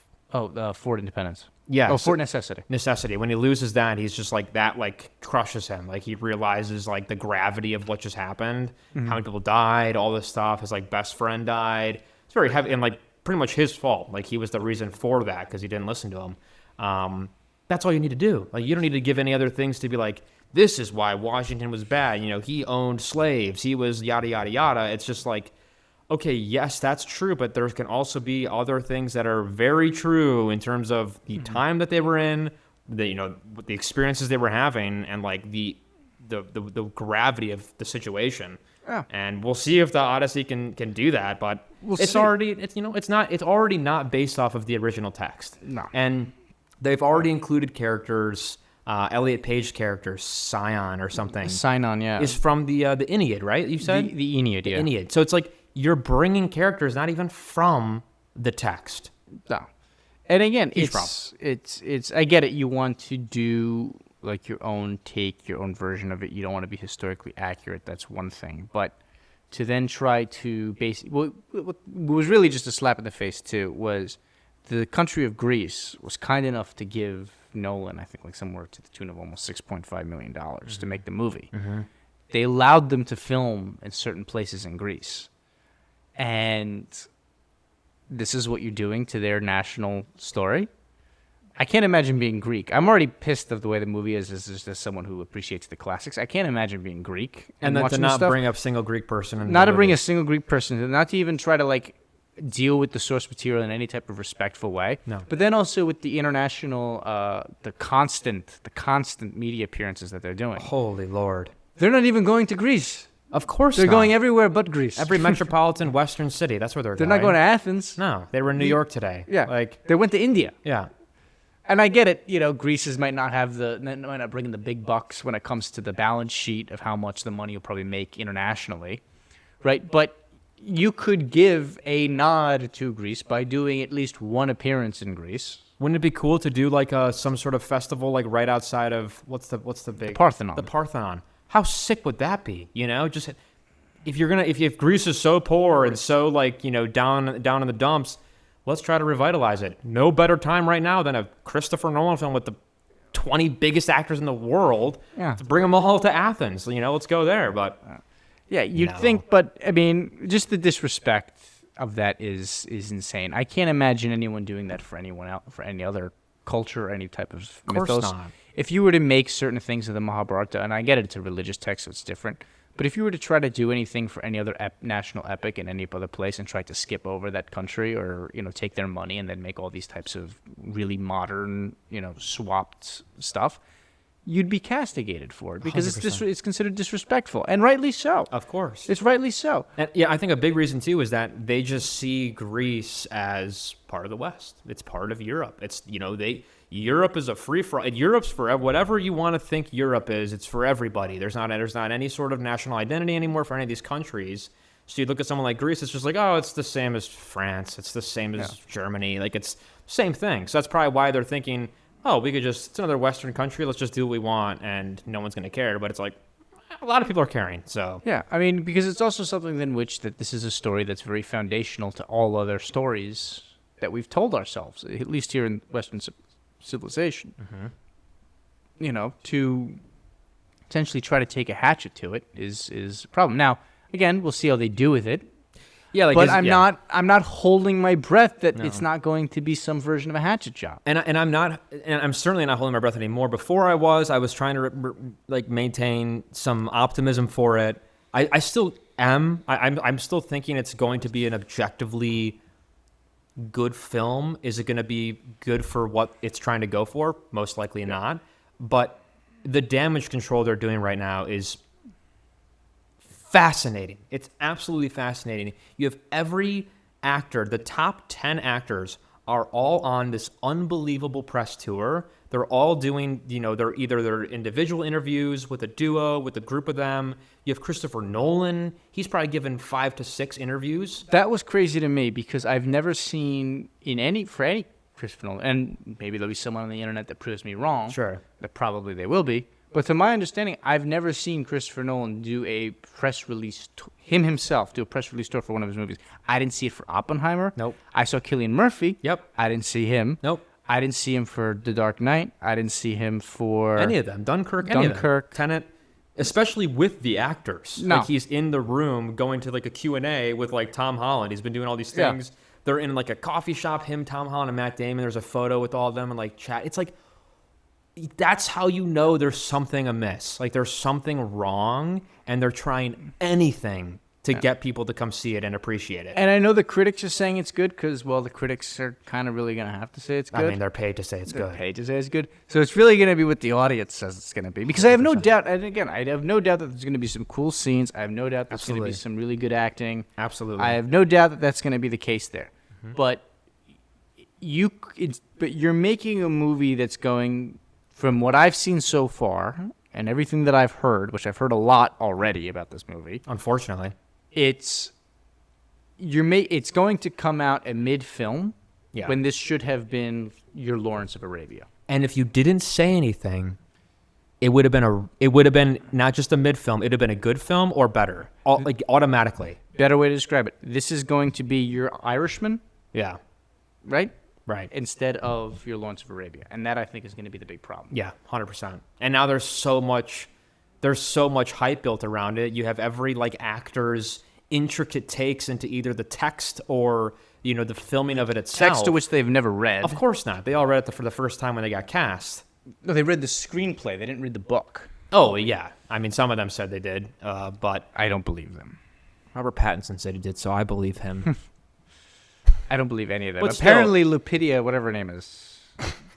Fort Independence. Yeah. Fort Necessity. Necessity. When he loses that, he's just like, that like crushes him. Like he realizes like the gravity of what just happened, how many people died, all this stuff. His like best friend died. It's very heavy and like pretty much his fault. Like he was the reason for that because he didn't listen to him. That's all you need to do. Like you don't need to give any other things to be like, this is why Washington was bad. You know, he owned slaves. He was yada, yada, yada. It's just like, okay, yes, that's true, but there can also be other things that are very true in terms of the time that they were in, the experiences they were having, and like the gravity of the situation. Yeah. And we'll see if the Odyssey can do that, but it's already not based off of the original text. No. And they've already included characters. Elliot Page character, Scion or something, Sign-On, yeah. is from the Aeneid, right? You said the Aeneid, yeah. Aeneid. So it's like you're bringing characters not even from the text. No. And again, Huge it's I get it. You want to do like your own take, your own version of it. You don't want to be historically accurate. That's one thing. But to then try to what was really just a slap in the face too was the country of Greece was kind enough to give Nolan, I think, like somewhere to the tune of almost $6.5 million to make the movie. Mm-hmm. They allowed them to film in certain places in Greece. And this is what you're doing to their national story. I can't imagine being Greek. I'm already pissed of the way the movie is as someone who appreciates the classics. I can't imagine being Greek And then to watching not this stuff. bring up single Greek person. In Not the to bring movie. a single Greek person, not to even try to like deal with the source material in any type of respectful way. No. But then also with the international, the constant media appearances that they're doing. Holy Lord. They're not even going to Greece. Of course They're not. going everywhere but Greece. Every metropolitan Western city. That's where they're They're going. not going to Athens. No, they were in New York today. Yeah. Like, They went to India. yeah. And I get it, Greece might not bring in the big bucks when it comes to the balance sheet of how much the money will probably make internationally, right? But you could give a nod to Greece by doing at least one appearance in Greece. Wouldn't it be cool to do like some sort of festival like right outside of what's the big Parthenon. The Parthenon. How sick would that be? Just if Greece is so poor and so like down in the dumps, let's try to revitalize it. No better time right now than a Christopher Nolan film with the 20 biggest actors in the world to bring them all to Athens. Let's go there. But yeah, you'd No. think, but I mean, just the disrespect of that is insane. I can't imagine anyone doing that for anyone else, for any other culture or any type of course mythos. not. If you were to make certain things of the Mahabharata, and I get it, it's a religious text, so it's different. But if you were to try to do anything for any other national epic in any other place and try to skip over that country or, take their money and then make all these types of really modern, swapped stuff, you'd be castigated for it because 100%. it's considered disrespectful. And rightly so. of course. It's rightly so. And yeah, I think a big reason too is that they just see Greece as part of the West. It's part of Europe. It's Europe is a free for Europe's for whatever you want to think Europe is. It's for everybody. There's not any sort of national identity anymore for any of these countries. So you look at someone like Greece, it's just like, oh, it's the same as France. It's the same as Germany. Like it's same thing. So that's probably why they're thinking, oh, it's another Western country. Let's just do what we want, and no one's going to care. But it's like a lot of people are caring. So Yeah, I mean, because it's also something in which that this is a story that's very foundational to all other stories that we've told ourselves, at least here in Western civilization. To potentially try to take a hatchet to it is a problem. Now, again, we'll see how they do with it. yeah, But I'm not holding my breath that it's not going to be some version of a hatchet job. And I'm certainly not holding my breath anymore. Before I was trying to maintain some optimism for it. I still am. I'm still thinking it's going to be an objectively good film. Is it going to be good for what it's trying to go for? Most likely not. But the damage control they're doing right now is fascinating. It's absolutely fascinating. You have every actor, the top 10 actors are all on this unbelievable press tour. They're all doing, they're either their individual interviews with a duo, with a group of them. You have Christopher Nolan. He's probably given 5 to 6 interviews. That was crazy to me because I've never seen for any Christopher Nolan, and maybe there'll be someone on the internet that proves me wrong. Sure. But probably they will be. But to my understanding, I've never seen Christopher Nolan do a press release, himself do a press release tour for one of his movies. I didn't see it for Oppenheimer. Nope. I saw Cillian Murphy. Yep. I didn't see him. Nope. I didn't see him for The Dark Knight. I didn't see him for... Any of them. Dunkirk, any of them. Tenet. Especially with the actors. No. Like, he's in the room going to, like, a Q&A with, like, Tom Holland. He's been doing all these things. Yeah. They're in, like, a coffee shop, him, Tom Holland, and Matt Damon. There's a photo with all of them and, like, chat. It's like, that's how you know there's something amiss. Like, there's something wrong, and they're trying anything to get people to come see it and appreciate it. And I know the critics are saying it's good because, well, the critics are kind of really going to have to say it's good. I mean, they're paid to say it's good. They're paid to say it's good. So it's really going to be what the audience says it's going to be. Because I have no doubt, and again, I have no doubt that there's going to be some cool scenes. I have no doubt there's going to be some really good acting. Absolutely. I have no doubt that that's going to be the case there. Mm-hmm. But you're making a movie that's going, from what I've seen so far and everything that I've heard, which I've heard a lot already about this movie. Unfortunately. It's going to come out a mid-film when this should have been your Lawrence of Arabia. And if you didn't say anything, it would have been not just a mid-film, it would have been a good film or better, like automatically. Better way to describe it. This is going to be your Irishman. Yeah. Right? Right. Instead of your Lawrence of Arabia. And that, I think, is going to be the big problem. Yeah, 100%. And now there's so much hype built around it. You have every, like, actor's intricate takes into either the text or, the filming of it itself. Text to which they've never read. Of course not. They all read it for the first time when they got cast. No, they read the screenplay. They didn't read the book. Oh, yeah. I mean, some of them said they did, but... I don't believe them. Robert Pattinson said he did, so I believe him. I don't believe any of them. But apparently, Lupidia, whatever her name is.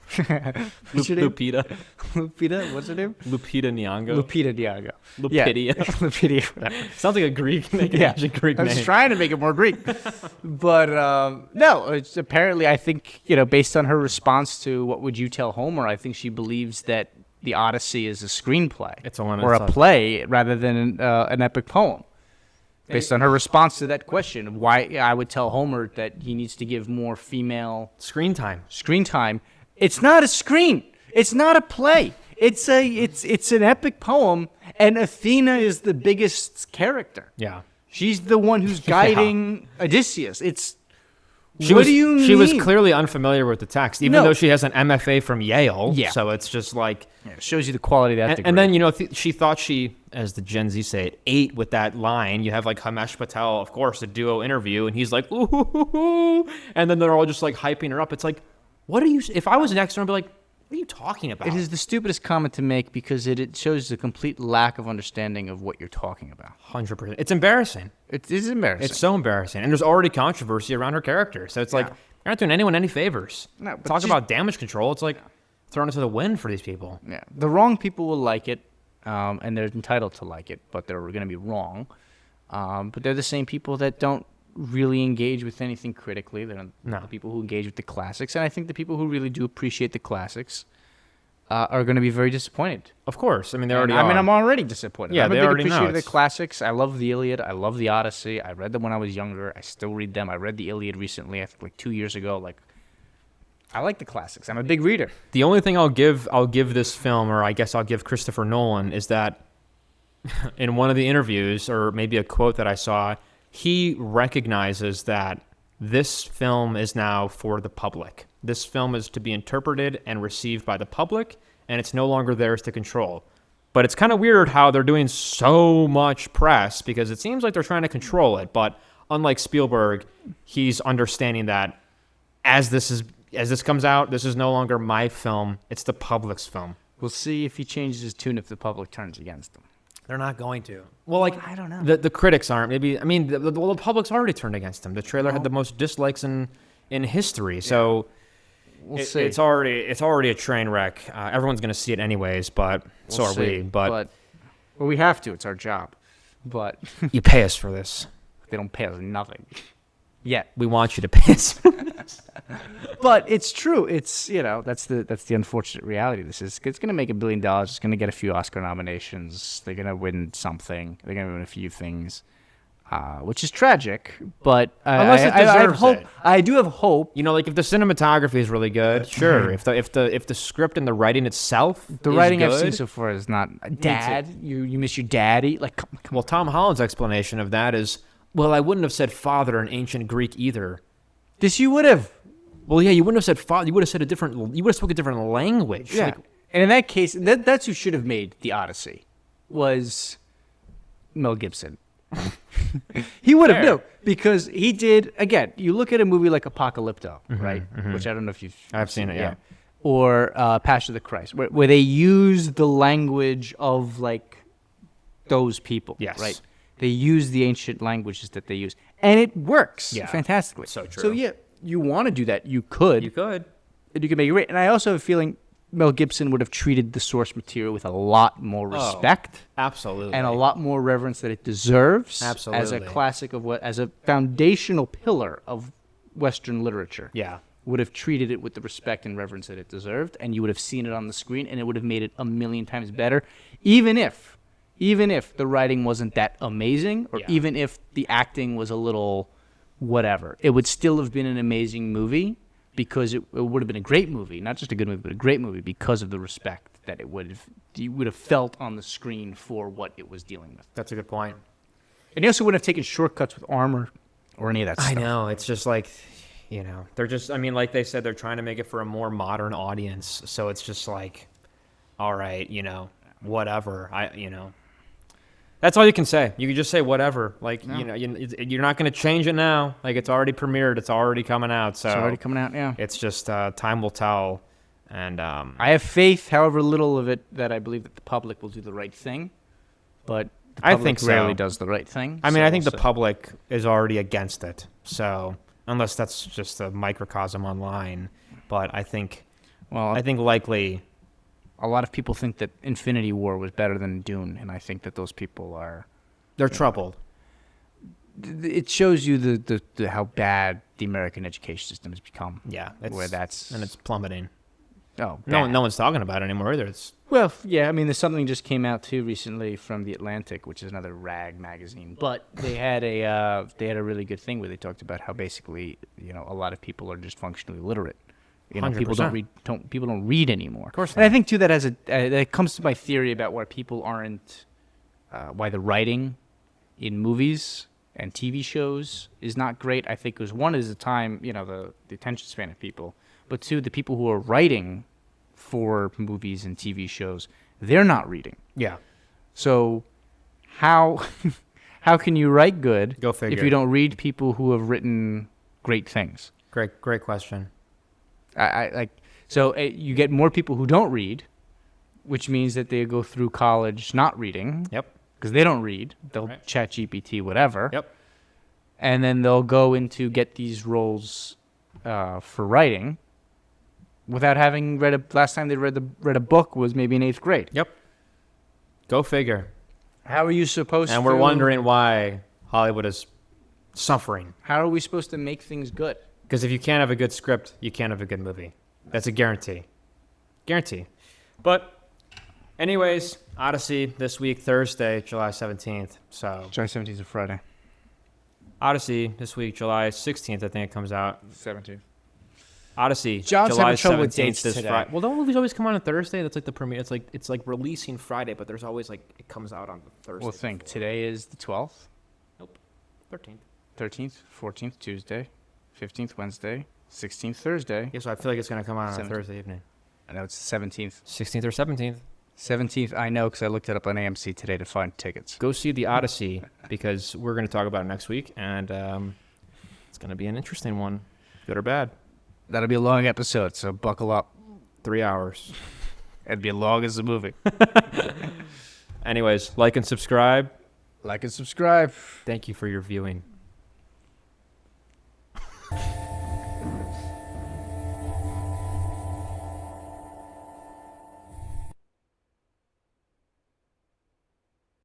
Lupita. Lupita? What's her name? Lupita Nyong'o. Lupita Nyong'o. Lupidia. Yeah. Lupidia. Sounds like a Greek name. Yeah. Greek I name. was trying to make it more Greek. But, no, it's apparently, I think, based on her response to What Would You Tell Homer, I think she believes that The Odyssey is a screenplay. Or a play rather than an epic poem. Based on her response to that question, why I would tell Homer that he needs to give more female screen time. It's not a screen. It's not a play. It's an epic poem, and Athena is the biggest character. Yeah, she's the one who's guiding Odysseus. She was clearly unfamiliar with the text, even though she has an MFA from Yale. Yeah. So it's just like... Yeah, it shows you the quality of that degree. And then, she thought she, as the Gen Z say it, ate with that line. You have, like, Himesh Patel, of course, a duo interview, and he's like, ooh, and then they're all just, like, hyping her up. It's like, what are you... If I was next to her, I'd be like, what are you talking about? It is the stupidest comment to make because it shows the complete lack of understanding of what you're talking about. 100%. It's embarrassing. It is embarrassing. It's so embarrassing. And there's already controversy around her character. So it's like, you're not doing anyone any favors. No, but talk about damage control. It's like throwing it to the wind for these people. Yeah. The wrong people will like it, and they're entitled to like it, but they're going to be wrong. But they're the same people that don't really engage with anything critically. They're the people who engage with the classics. And I think the people who really do appreciate the classics are going to be very disappointed. Of course. I mean, they already are. I mean, I'm already disappointed. Yeah, I'm a big already appreciator know. of the classics. I love the Iliad. I love the Odyssey. I read them when I was younger. I still read them. I read the Iliad recently, I think like 2 years ago. Like, I like the classics. I'm a big reader. The only thing I'll give this film, or I guess I'll give Christopher Nolan, is that in one of the interviews, or maybe a quote that I saw, he recognizes that this film is now for the public. This film is to be interpreted and received by the public, and it's no longer theirs to control. But it's kind of weird how they're doing so much press because it seems like they're trying to control it. But unlike Spielberg, he's understanding that as this comes out, this is no longer my film, it's the public's film. We'll see if he changes his tune if the public turns against him. They're not going to. Well, like, I don't know. The critics aren't. Maybe, I mean, the public's already turned against him. The trailer had the most dislikes in history. So we'll see. It's already a train wreck. Everyone's going to see it anyways, but so are we. But well, we have to. It's our job. But you pay us for this. They don't pay us nothing. yet. We want you to pay us. But it's true. It's, that's the unfortunate reality. It's going to make $1 billion. It's going to get a few Oscar nominations. They're going to win something. They're going to win a few things, which is tragic. But Unless it deserves it. I do have hope. Like if the cinematography is really good, sure. If the script and the writing itself, The is writing good, I've seen so far is not dad. You miss your daddy. Like, come Well, Tom Holland's explanation of that is, well, I wouldn't have said father in ancient Greek either. this you would have. Well, yeah, you wouldn't have said father. You would have said you would have spoken a different language. Yeah. And in that case, that's who should have made the Odyssey, was Mel Gibson. He would have, no, because he did, again, you look at a movie like Apocalypto, right? Which I don't know if I've seen it, yeah. Or Passion of the Christ, where they use the language of, like, those people, Yes. right? They use the ancient languages that they use. And it works fantastically. So true. So, yeah, you want to do that. You could. You could. And you could make it great. And I also have a feeling Mel Gibson would have treated the source material with a lot more respect. Absolutely. And a lot more reverence that it deserves. Absolutely. As a classic as a foundational pillar of Western literature. Yeah. Would have treated it with the respect and reverence that it deserved, and you would have seen it on the screen, and it would have made it 1,000,000 times better, even if the writing wasn't that amazing, or even if the acting was a little whatever. It would still have been an amazing movie, because it would have been a great movie, not just a good movie, but a great movie, because of the respect that you would have felt on the screen for what it was dealing with. That's a good point. And you also wouldn't have taken shortcuts with armor or any of that stuff. I know. It's just like, they're just, like they said, they're trying to make it for a more modern audience. So it's just like, all right, whatever. That's all you can say. You can just say whatever. Like, you're not going to change it now. Like, it's already premiered. It's already coming out. So It's already coming out, yeah. It's just time will tell. And I have faith, however little of it, that I believe that the public will do the right thing. But the I public think so. rarely does the right thing. I so think we'll the see. public is already against it. So unless that's just a microcosm online, but I think likely. A lot of people think that Infinity War was better than Dune, and I think that those people are... They're troubled. It shows you the how bad the American education system has become. Yeah. And it's plummeting. Oh, No one's talking about it anymore either. Well, yeah, there's something just came out too recently from The Atlantic, which is another rag magazine. But they had a really good thing where they talked about how basically, a lot of people are just functionally illiterate. People 100%. don't read anymore. Of course and I think too that comes to my theory about why people aren't why the writing in movies and TV shows is not great. I think because one is the time, the attention span of people, but two, the people who are writing for movies and TV shows, they're not reading. Yeah. So how can you write good Go figure. if you don't read people who have written great things? Great question. You get more people who don't read, which means that they go through college not reading. Yep. Because they don't read. They'll chat GPT, whatever. Yep. And then they'll go into get these roles for writing without having last time they read a book was maybe in 8th grade. Yep. Go figure. How are you supposed to... And we're wondering why Hollywood is suffering. How are we supposed to make things good? Because if you can't have a good script, you can't have a good movie. That's a guarantee. Guarantee. But anyways, Odyssey this week, Thursday, July 17th. So July 17th is a Friday. Odyssey this week, July 16th, I think it comes out. 17th. Odyssey, John's July having trouble 17th with dates this today. Friday. Well, don't movies always come out on Thursday? That's like the premiere. It's like releasing Friday, but there's always like it comes out on the Thursday. Well, think. before. Today is the 12th. Nope. 13th. 13th, 14th, Tuesday. 15th, Wednesday. 16th, Thursday. Yeah, so I feel like it's going to come out on a 17th. Thursday evening. I know it's the 17th. 16th or 17th. 17th, I know because I looked it up on AMC today to find tickets. Go see the Odyssey because we're going to talk about it next week, and it's going to be an interesting one, good or bad. That'll be a long episode, so buckle up. 3 hours. It'd be as long as the movie. Anyways, like and subscribe. Like and subscribe. Thank you for your viewing.